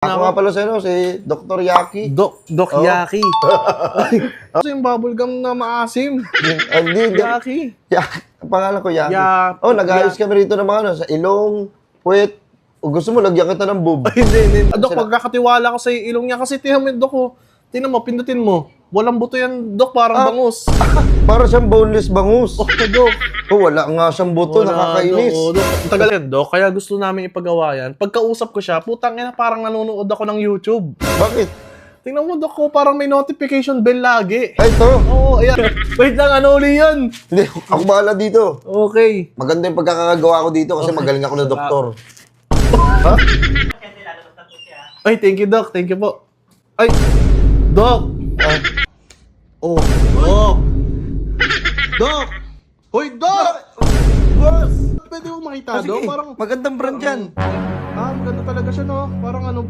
Ako nga pala sa'yo, si Dr. Yaki. Doc Oh. Yaki. Kasi yung bubblegum na maasim. Hindi, Yaki. Yaki. Ang pangalan ko Yaki. Ya- Nag-ayos kami rito ng mga sa ilong, puwet. O gusto mo, lagyan kita ng boob. Hindi. Dok, pagkakatiwala ko sa ilong niya kasi tiyan mo yung Dok, oh. Tingnan mo, pindutin mo. Walang buto yan, Dok, parang bangus. Para siyang boneless bangus. Oh, Dok. Wala nga siyang buto, nakakainis. Dok. Ang tagal yan, Dok. Kaya gusto namin ipagawa yan. Pagkausap ko siya, putang ina, parang nanonood ako ng YouTube. Bakit? Tingnan mo, Dok, oh, parang may notification bell lagi. Ay, ito. Oo, ayan. Wait lang, ano uli yan? Hindi, ako bahala dito. Okay. Maganda yung pagkakagawa ko dito kasi magaling ako na doktor. Ha? Ay, thank you, Doc. Thank you po. Ay, Doc. Oh. Doc. Doc. Hoy, Doc! Boss! Pwede mo makita, Doc? Parang Magandang brand yan. maganda talaga siya, no? Parang ano,